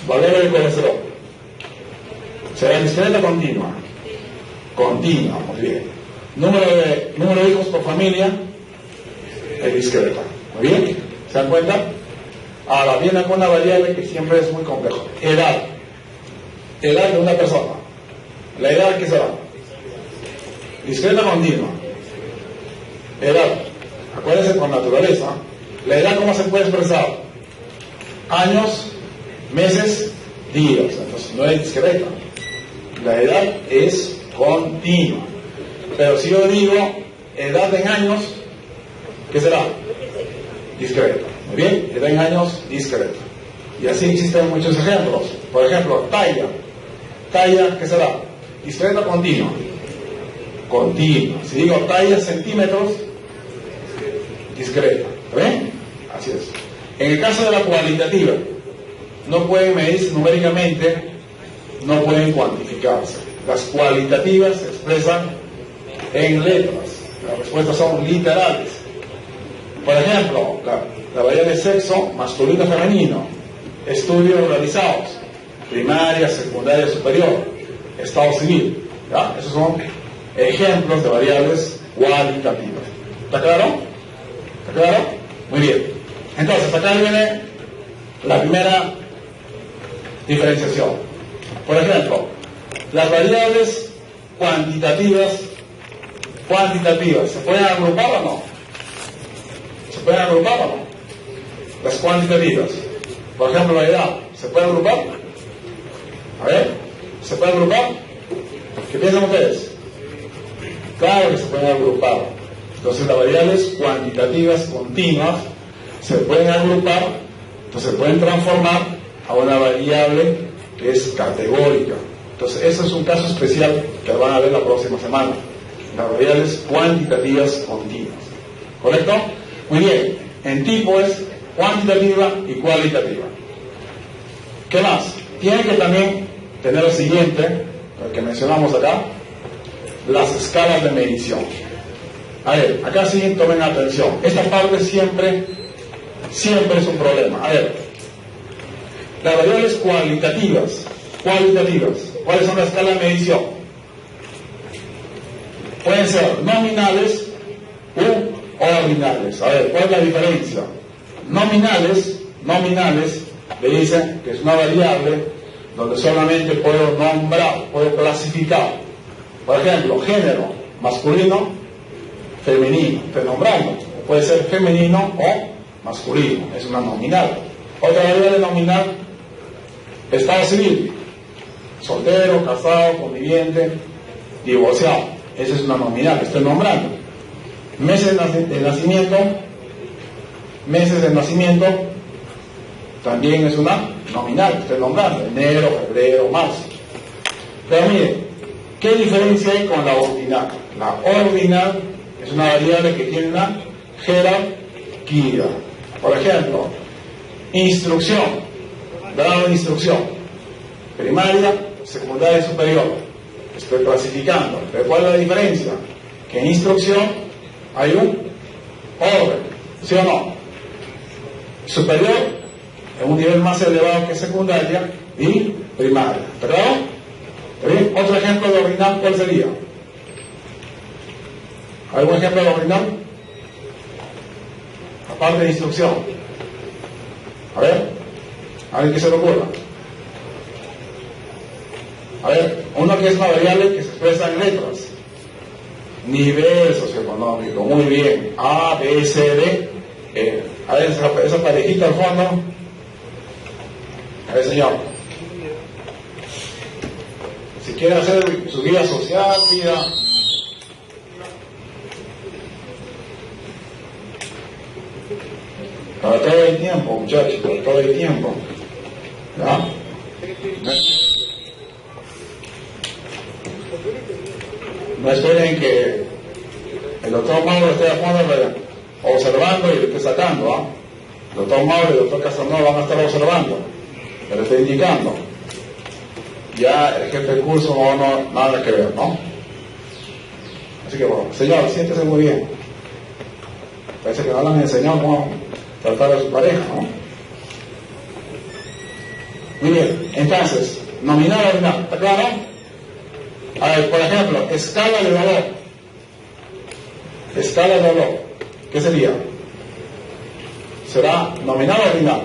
Valores de colesterol. ¿Será discreta o continua? Continua, muy bien. Número de hijos por familia es discreta. Muy bien. ¿Se dan cuenta? Ahora viene con una variable que siempre es muy compleja. Edad. Edad de una persona. ¿La edad qué será? Discreta o continua. Edad. Acuérdense por naturaleza. La edad, ¿cómo se puede expresar? Años, meses, días. Entonces no es discreta. La edad es continua. Pero si yo digo edad en años, ¿qué será? Discreta. Muy bien, edad en años, discreta. Y así existen muchos ejemplos. Por ejemplo, talla. Talla, ¿qué será? Discreta o continua. Continua. Si digo talla centímetros, discreta. ¿Está bien? Así es. En el caso de la cualitativa, no pueden medirse numéricamente, no pueden cuantificarse. Las cualitativas se expresan en letras. Las respuestas son literales. Por ejemplo, la variable sexo, masculino, femenino, estudios realizados, primaria, secundaria, superior, estado civil. ¿Ya? Esos son ejemplos de variables cualitativas. ¿Está claro? ¿Está claro? Muy bien. Entonces, acá viene la primera diferenciación. Por ejemplo, las variables cuantitativas, ¿se pueden agrupar o no? ¿Se pueden agrupar o no? Las cuantitativas. Por ejemplo, la edad, ¿se puede agrupar? A ver, ¿se puede agrupar? ¿Qué piensan ustedes? Claro que se pueden agrupar. Entonces, las variables cuantitativas continuas se pueden agrupar, entonces se pueden transformar a una variable que es categórica. Entonces, ese es un caso especial que van a ver la próxima semana. Las variables cuantitativas continuas. ¿Correcto? Muy bien. En tipo es cuantitativa y cualitativa. ¿Qué más? Tiene que también tener lo siguiente, lo que mencionamos acá, las escalas de medición. A ver, acá sí tomen atención. Esta parte siempre es un problema. A ver, las variables cualitativas, ¿cuáles son las escalas de medición? Pueden ser nominales u ordinales. A ver, ¿cuál es la diferencia? Nominales le dicen que es una variable donde solamente puedo nombrar, puedo clasificar. Por ejemplo, género, masculino, femenino. Te nombramos. Puede ser femenino o masculino. Es una nominal. Otra variable nominal, estado civil, soltero, casado, conviviente, divorciado. Esa es una nominal, estoy nombrando. Meses de nacimiento, también es una nominal, estoy nombrando, enero, febrero, marzo. Pero mire, ¿qué diferencia hay con la ordinal? La ordinal es una variable que tiene una jerarquía. Por ejemplo, instrucción, grado de instrucción, primaria, secundaria y superior. Estoy clasificando. ¿Pero cuál es la diferencia? Que en instrucción hay un orden, ¿sí o no? Superior, en un nivel más elevado que secundaria y primaria. ¿Está claro? ¿Está bien? Otro ejemplo de ordinal, ¿cuál sería? ¿Algún ejemplo de ordinal? Aparte de instrucción. A ver, ¿alguien que se lo ocurra? A ver, uno que es una variable que se expresa en letras. Nivel socioeconómico, muy bien. A, B, C, D, E. A ver, esa parejita al fondo. A ver, señor. Si quiere hacer su vida social, vida... Para todo el tiempo, muchachos, para todo el tiempo. ¿Ya? No esperen que el doctor Mauro esté a fondo observando y le esté sacando. ¿Ah? El doctor Mauro y el doctor Casanova van a estar observando, pero estoy indicando. Ya el jefe del curso no nada que ver, ¿no? Así que bueno, señor, siéntese muy bien. Parece que no le han enseñado cómo tratar a su pareja, ¿no? Muy bien, entonces, nominal o ordinal, ¿está claro? A ver, por ejemplo, escala de dolor. Escala de dolor, ¿qué sería? ¿Será nominal o ordinal?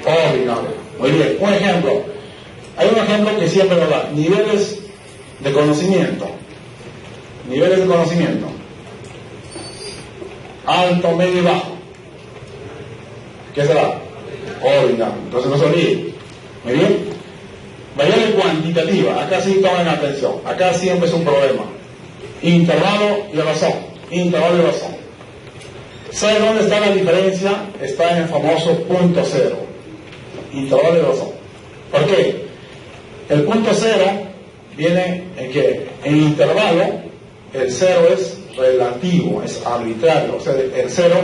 Ordinal. Muy bien, un ejemplo. Hay un ejemplo que siempre nos da. Niveles de conocimiento. Niveles de conocimiento. Alto, medio y bajo. ¿Qué será? Ordinal. Entonces no se olvide. Muy bien. Variable cuantitativa. Acá sí tomen atención. Acá siempre es un problema. Intervalo y razón. Intervalo y razón. ¿Sabe dónde está la diferencia? Está en el famoso punto cero. Intervalo y razón. ¿Por qué? El punto cero viene en que en intervalo el cero es relativo, es arbitrario, o sea, el cero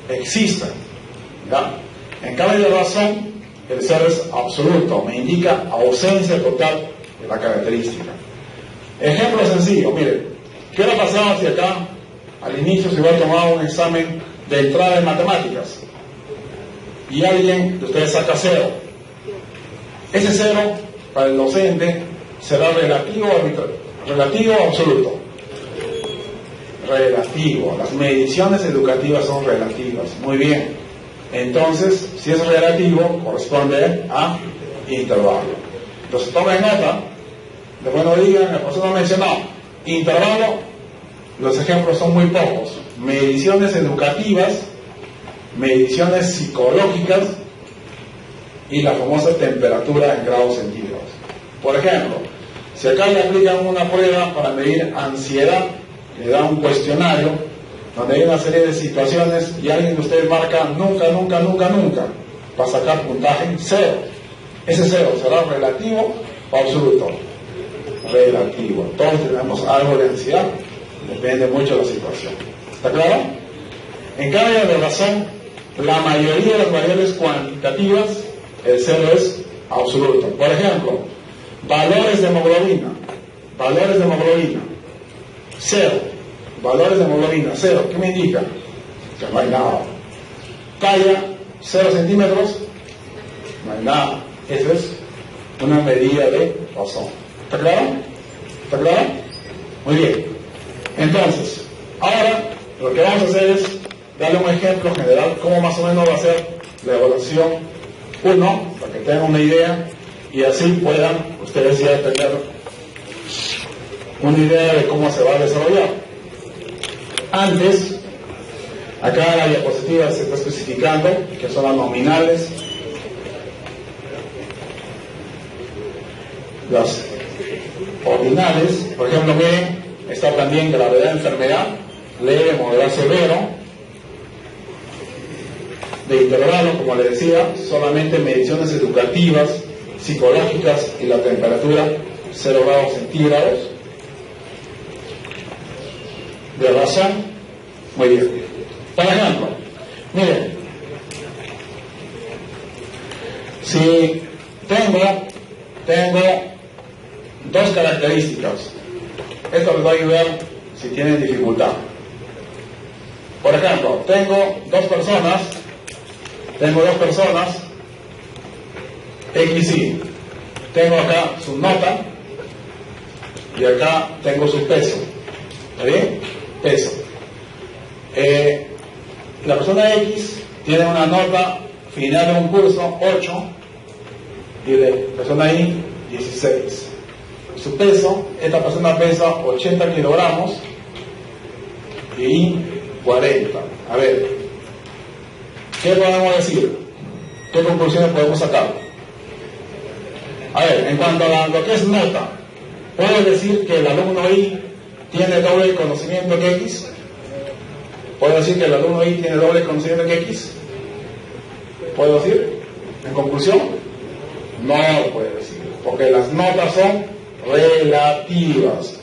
existe. ¿Ya? En cambio de razón, el cero es absoluto, me indica ausencia total de la característica. Ejemplo sencillo, mire, ¿qué hubiera pasado si acá al inicio se hubiera tomado un examen de entrada en matemáticas y alguien de ustedes saca cero? Ese cero para el docente será relativo o absoluto. Relativo. Las mediciones educativas son relativas. Muy bien. Entonces, si es relativo, corresponde a intervalo. Entonces, tomen nota. Después no digan, el profesor no mencionó. Intervalo, los ejemplos son muy pocos. Mediciones educativas, mediciones psicológicas y la famosa temperatura en grados centígrados. Por ejemplo, si acá le aplican una prueba para medir ansiedad, le dan un cuestionario donde hay una serie de situaciones y alguien de ustedes marca nunca, para sacar puntaje cero. Ese cero será relativo o absoluto. Relativo. Todos tenemos algo de ansiedad, depende mucho de la situación. ¿Está claro? En cambio de razón, la mayoría de las variables cuantitativas, el cero es absoluto. Por ejemplo, valores de hemoglobina. Valores de hemoglobina. Cero. Valores de hemoglobina. Cero. ¿Qué me indica? Que no hay nada. Talla, 0 centímetros. No hay nada. Esa es una medida de razón. ¿Está claro? ¿Está claro? Muy bien. Entonces, ahora lo que vamos a hacer es darle un ejemplo general, cómo más o menos va a ser la evaluación 1, para que tengan una idea y así puedan ustedes ya tener Acá en la diapositiva se está especificando que son las nominales, las ordinales. Por ejemplo, miren, está también gravedad de enfermedad, leve, moderado, severo. De intervalo, como les decía, solamente mediciones educativas, psicológicas y la temperatura 0 grados centígrados. De razón, muy bien. Por ejemplo, miren, si tengo dos características, esto les va a ayudar si tienen dificultad. Por ejemplo, tengo dos personas, X y. Tengo acá su nota y acá tengo su peso. ¿Está bien? Peso. La persona X tiene una nota final de un curso 8 y la persona Y 16. Su peso, esta persona pesa 80 kilogramos y 40. A ver, ¿qué podemos decir? ¿Qué conclusiones podemos sacar? A ver, en cuanto a lo que es nota, ¿puedo decir que el alumno Y tiene doble conocimiento que X? ¿Puedo decir que el alumno Y tiene doble conocimiento que X? ¿Puedo decir? En conclusión, no lo puedo decir, porque las notas son relativas.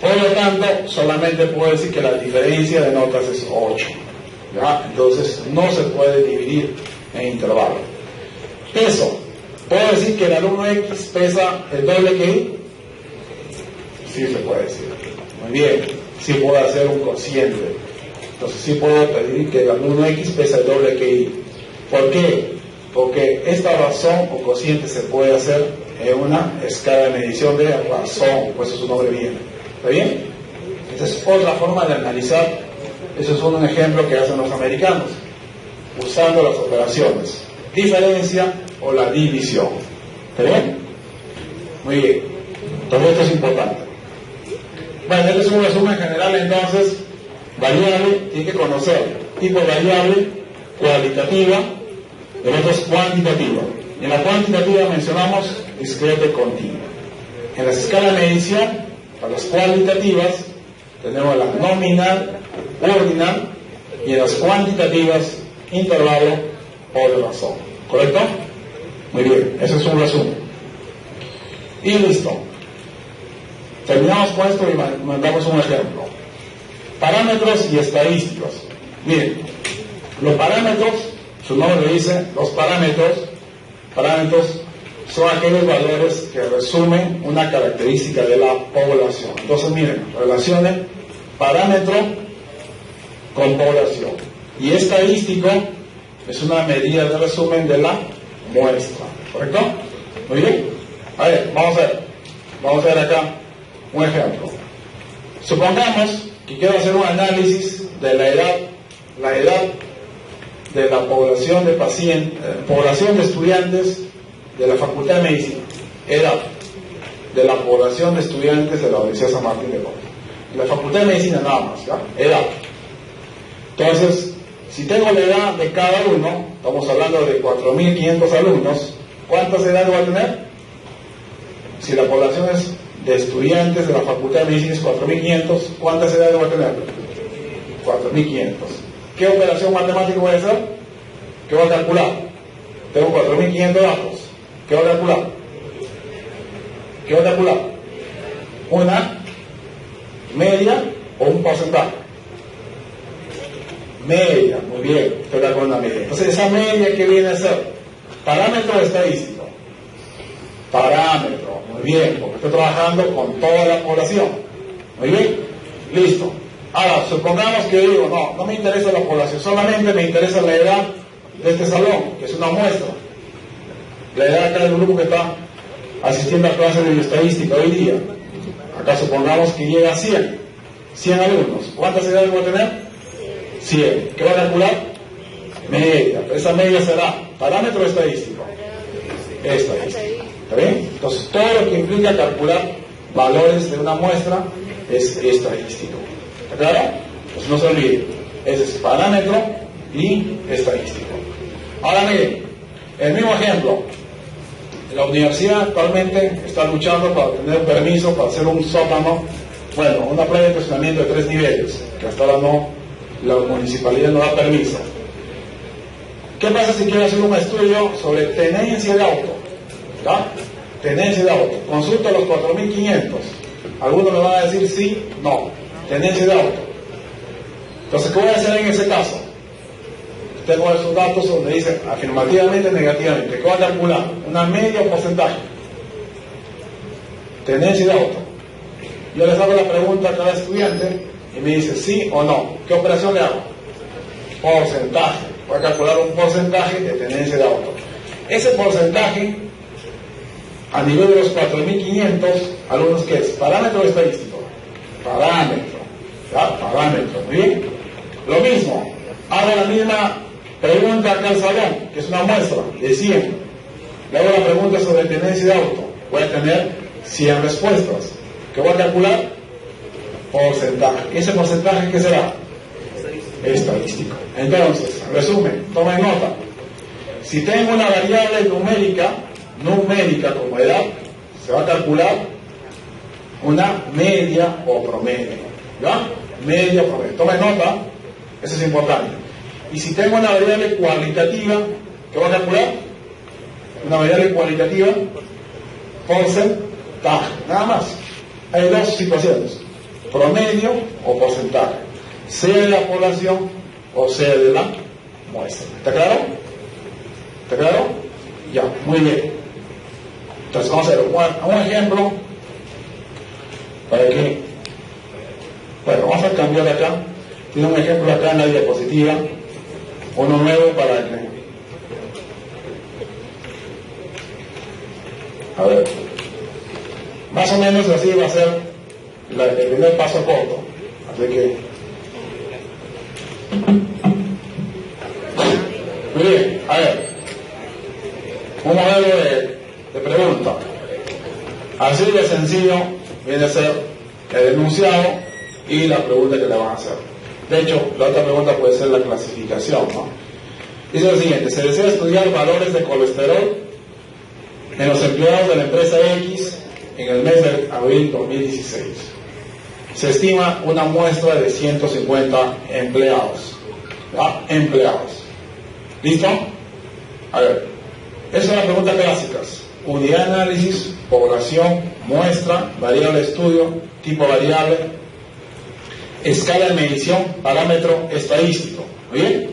Por lo tanto, solamente puedo decir que la diferencia de notas es 8. ¿Ya? Entonces, no se puede dividir en intervalo. Peso. ¿Puedo decir que el alumno X pesa el doble que Y? Sí se puede decir. Muy bien. Sí puedo hacer un cociente. Entonces sí puedo pedir que el alumno X pesa el doble que Y. ¿Por qué? Porque esta razón o cociente se puede hacer en una escala de medición de razón, pues su nombre viene. ¿Está bien? Esta es otra forma de analizar. Eso es un ejemplo que hacen los americanos, usando las operaciones diferencia o la división. ¿Está bien? Muy bien. Todo esto es importante. Bueno, este es un resumen general. Entonces, variable tiene que conocer tipo variable cualitativa, el otro es cuantitativa. En la cuantitativa mencionamos discreta y continua. En las escalas de medición, para las cualitativas, tenemos la nominal, ordinal, y en las cuantitativas, intervalo o de razón. ¿Correcto? Muy bien, ese es un resumen. Y listo. Terminamos con esto y mandamos un ejemplo. Parámetros y estadísticos. Miren, los parámetros, su nombre lo dice, los parámetros son aquellos valores que resumen una característica de la población. Entonces, miren, relacionen parámetro con población. Y estadístico es una medida de resumen de la muestra. ¿Correcto? Muy bien. A ver, vamos a ver acá un ejemplo. Supongamos que quiero hacer un análisis de la edad de la población de pacientes, población de estudiantes de la Facultad de Medicina, edad de la población de estudiantes de la Universidad San Martín de Porres. La Facultad de Medicina nada más, ¿ya? Edad. Entonces, si tengo la edad de cada uno, estamos hablando de 4.500 alumnos, ¿cuántas edades va a tener? Si la población es de estudiantes de la Facultad de Medicina es 4.500, ¿cuántas edades va a tener? 4.500. ¿Qué operación matemática voy a hacer? ¿Qué voy a calcular? Tengo 4.500 datos. ¿Qué voy a calcular? ¿Una media o un porcentaje? Media, muy bien, estoy con una media. Entonces, esa media, ¿qué viene a ser? Parámetro estadístico. Parámetro, muy bien, porque estoy trabajando con toda la población. Muy bien, listo. Ahora, supongamos que digo, no me interesa la población, solamente me interesa la edad de este salón, que es una muestra. La edad acá del grupo que está asistiendo a clases de estadística hoy día. Acá supongamos que llega a 100 alumnos. ¿Cuántas edades voy a tener? 100. ¿Qué va a calcular? Media. Esa media será parámetro estadístico. Estadístico. ¿Está bien? Entonces, todo lo que implica calcular valores de una muestra es estadístico. ¿Está claro? Pues no se olvide. Ese es parámetro y estadístico. Ahora miren, el mismo ejemplo. La universidad actualmente está luchando para tener un permiso para hacer un sótano, bueno, una playa de estacionamiento de 3 niveles, que hasta ahora no, la municipalidad no da permiso. ¿Qué pasa si quiero hacer un estudio sobre tenencia de auto? ¿Ya? Tenencia de auto. Consulta los 4.500. Algunos me van a decir sí, no. Tenencia de auto. Entonces, ¿qué voy a hacer en ese caso? Tengo esos datos donde dicen afirmativamente, negativamente. ¿Qué voy a calcular? Una media o porcentaje. Tenencia de auto. Yo les hago la pregunta a cada estudiante y me dice sí o no. ¿Qué operación le hago? Porcentaje. Voy a calcular un porcentaje de tenencia de auto. Ese porcentaje, a nivel de los 4.500, algunos que es parámetro estadístico. Parámetro. ¿Ya? Parámetro. Muy bien. Lo mismo. Hago la misma pregunta acá al salón, que es una muestra de 100. Le hago la pregunta sobre tenencia de auto. Voy a tener 100 respuestas. ¿Qué voy a calcular? Porcentaje. ¿Ese porcentaje qué será? Estadístico. Entonces, resumen, tomen nota. Si tengo una variable numérica como edad, se va a calcular una media o promedio. ¿Ya? Media o promedio. Tomen nota, eso es importante. Y si tengo una variable cualitativa, ¿qué voy a calcular? Una variable cualitativa, porcentaje, nada más. Hay dos situaciones, promedio o porcentaje, sea de la población o sea de la muestra. ¿Está claro? ¿Está claro? Ya, muy bien. Entonces vamos a ver un ejemplo para que, bueno, vamos a cambiar acá. Tiene un ejemplo acá en la diapositiva, uno nuevo para que, a ver, más o menos así va a ser el primer paso corto. Así que, muy bien, a ver, un modelo de pregunta. Así de sencillo viene a ser el enunciado y la pregunta que le van a hacer. De hecho, la otra pregunta puede ser la clasificación, ¿no? Dice lo siguiente: se desea estudiar valores de colesterol en los empleados de la empresa X en el mes de abril 2016. Se estima una muestra de 150 empleados. ¿Ya? Empleados. ¿Listo? A ver, esas son las preguntas clásicas: unidad de análisis, población, muestra, variable de estudio, tipo variable, escala de medición, parámetro estadístico. ¿Muy bien?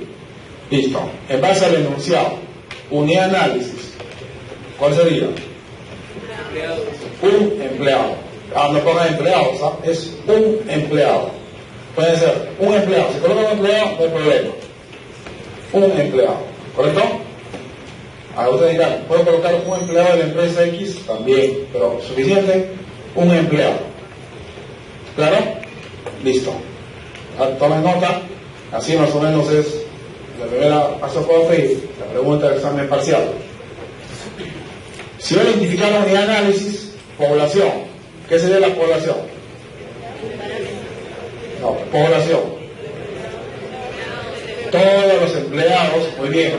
Listo. En base al enunciado, unidad de análisis, ¿cuál sería? Un empleado. No pongan empleados, ¿ah? Es un empleado. Puede ser un empleado. Si colocan un empleado, no hay problema. Un empleado. ¿Correcto? Ahora ustedes dirán, ¿puedo colocar un empleado de la empresa X? También, pero suficiente, un empleado. ¿Claro? Listo. Tomen nota, así más o menos es la primera paso corte y la pregunta del examen parcial. Si voy a identificar la unidad de análisis, población, ¿qué sería la población? No, población. Todos los empleados, muy bien,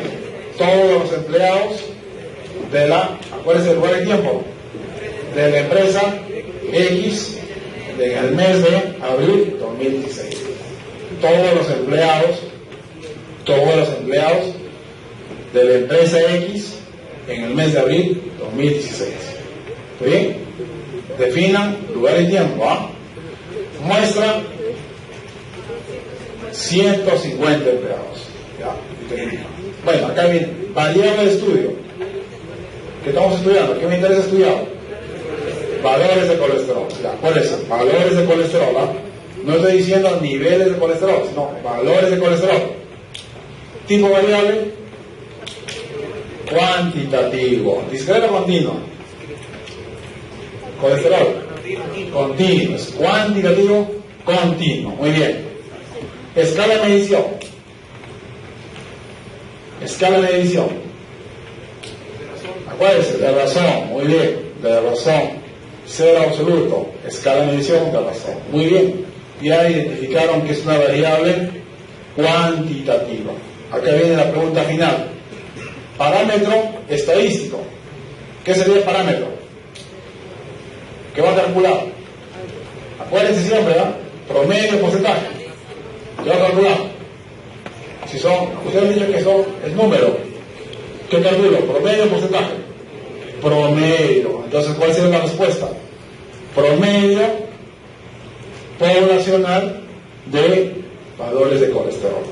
todos los empleados de la, acuérdense del lugar de tiempo, de la empresa X en el mes de abril 2016. Todos los empleados de la empresa X en el mes de abril 2016. ¿Está bien? Definan lugar y tiempo. Muestra 150 empleados. ¿Ya? Bueno, acá viene variable de estudio. ¿Qué estamos estudiando? ¿Qué me interesa estudiar? Valores de colesterol. Ya, ¿cuál es? Valores de colesterol. No estoy diciendo niveles de colesterol, sino valores de colesterol. Tipo variable, cuantitativo. Discreto o continuo. Colesterol, continuo. Es cuantitativo, continuo. Muy bien. Escala de medición. Escala de medición. Acuérdense, de razón. Muy bien. De razón. Cero absoluto. Escala de medición de razón. Muy bien. Ya identificaron que es una variable cuantitativa. Acá viene la pregunta final. Parámetro estadístico. ¿Qué sería el parámetro? ¿Qué va a calcular? Acuérdense siempre, ¿verdad? Promedio, porcentaje. ¿Qué va a calcular? Si son, ustedes dicen que son el número. ¿Qué calculo? Promedio, porcentaje. Promedio. Entonces, ¿cuál sería la respuesta? Promedio poblacional de valores de colesterol.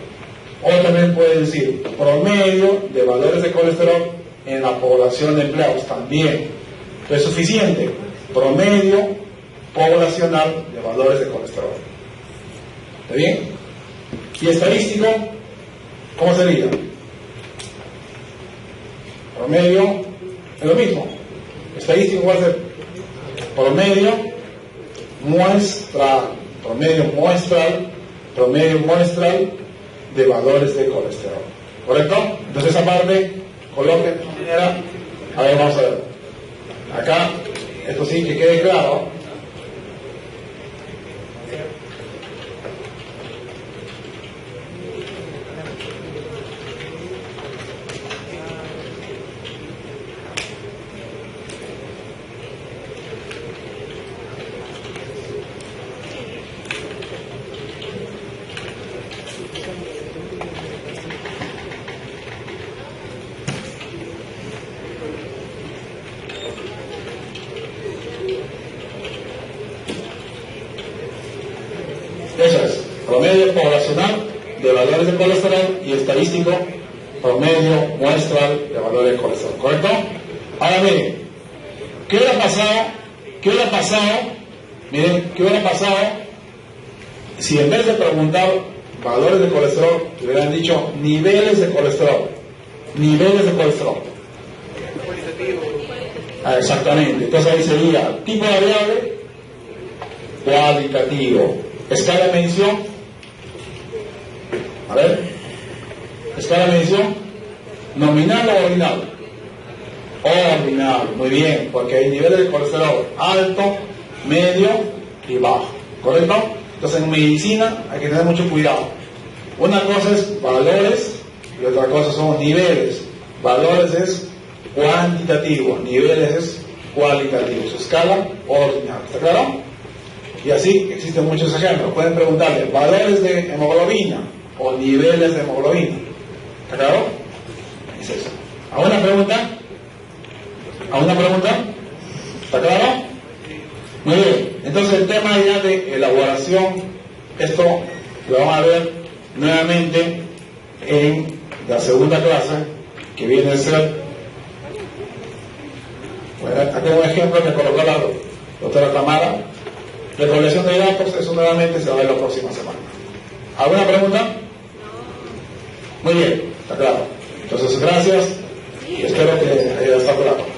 O también puede decir promedio de valores de colesterol en la población de empleados. También es suficiente. Promedio poblacional de valores de colesterol. ¿Está bien? Y estadístico, ¿cómo sería? Promedio es lo mismo. Estadístico va a ser promedio muestral. Promedio muestral de valores de colesterol. ¿Correcto? Entonces esa parte, coloquen de esta manera. A ver, vamos a ver. Acá, esto sí que quede claro. Eso es, promedio poblacional de valores de colesterol y estadístico, promedio muestral de valores de colesterol, ¿correcto? Ahora miren, ¿qué hubiera pasado? Miren, ¿qué hubiera pasado si en vez de preguntar valores de colesterol, hubieran dicho niveles de colesterol? Niveles de colesterol. Exactamente, entonces ahí sería tipo de variable cualitativo. Escala de medición. A ver. Escala de medición. ¿Nominal o ordinal? Ordinal. Muy bien, porque hay niveles de colesterol alto, medio y bajo. ¿Correcto? Entonces en medicina hay que tener mucho cuidado. Una cosa es valores y otra cosa son niveles. Valores es cuantitativo, niveles es cualitativo. Su escala ordinal. ¿Está claro? Y así existen muchos ejemplos. Pueden preguntarle valores de hemoglobina o niveles de hemoglobina. ¿Está claro? Es eso. ¿Alguna pregunta? ¿Alguna pregunta? ¿Está claro? Muy bien. Entonces el tema ya de elaboración, esto lo vamos a ver nuevamente en la segunda clase, que viene a ser, bueno, acá tengo un ejemplo que colocó la doctora Tamara. Recolección de datos, eso nuevamente se va a ver la próxima semana. ¿Alguna pregunta? Muy bien, está claro. Entonces, gracias y espero que haya estado claro.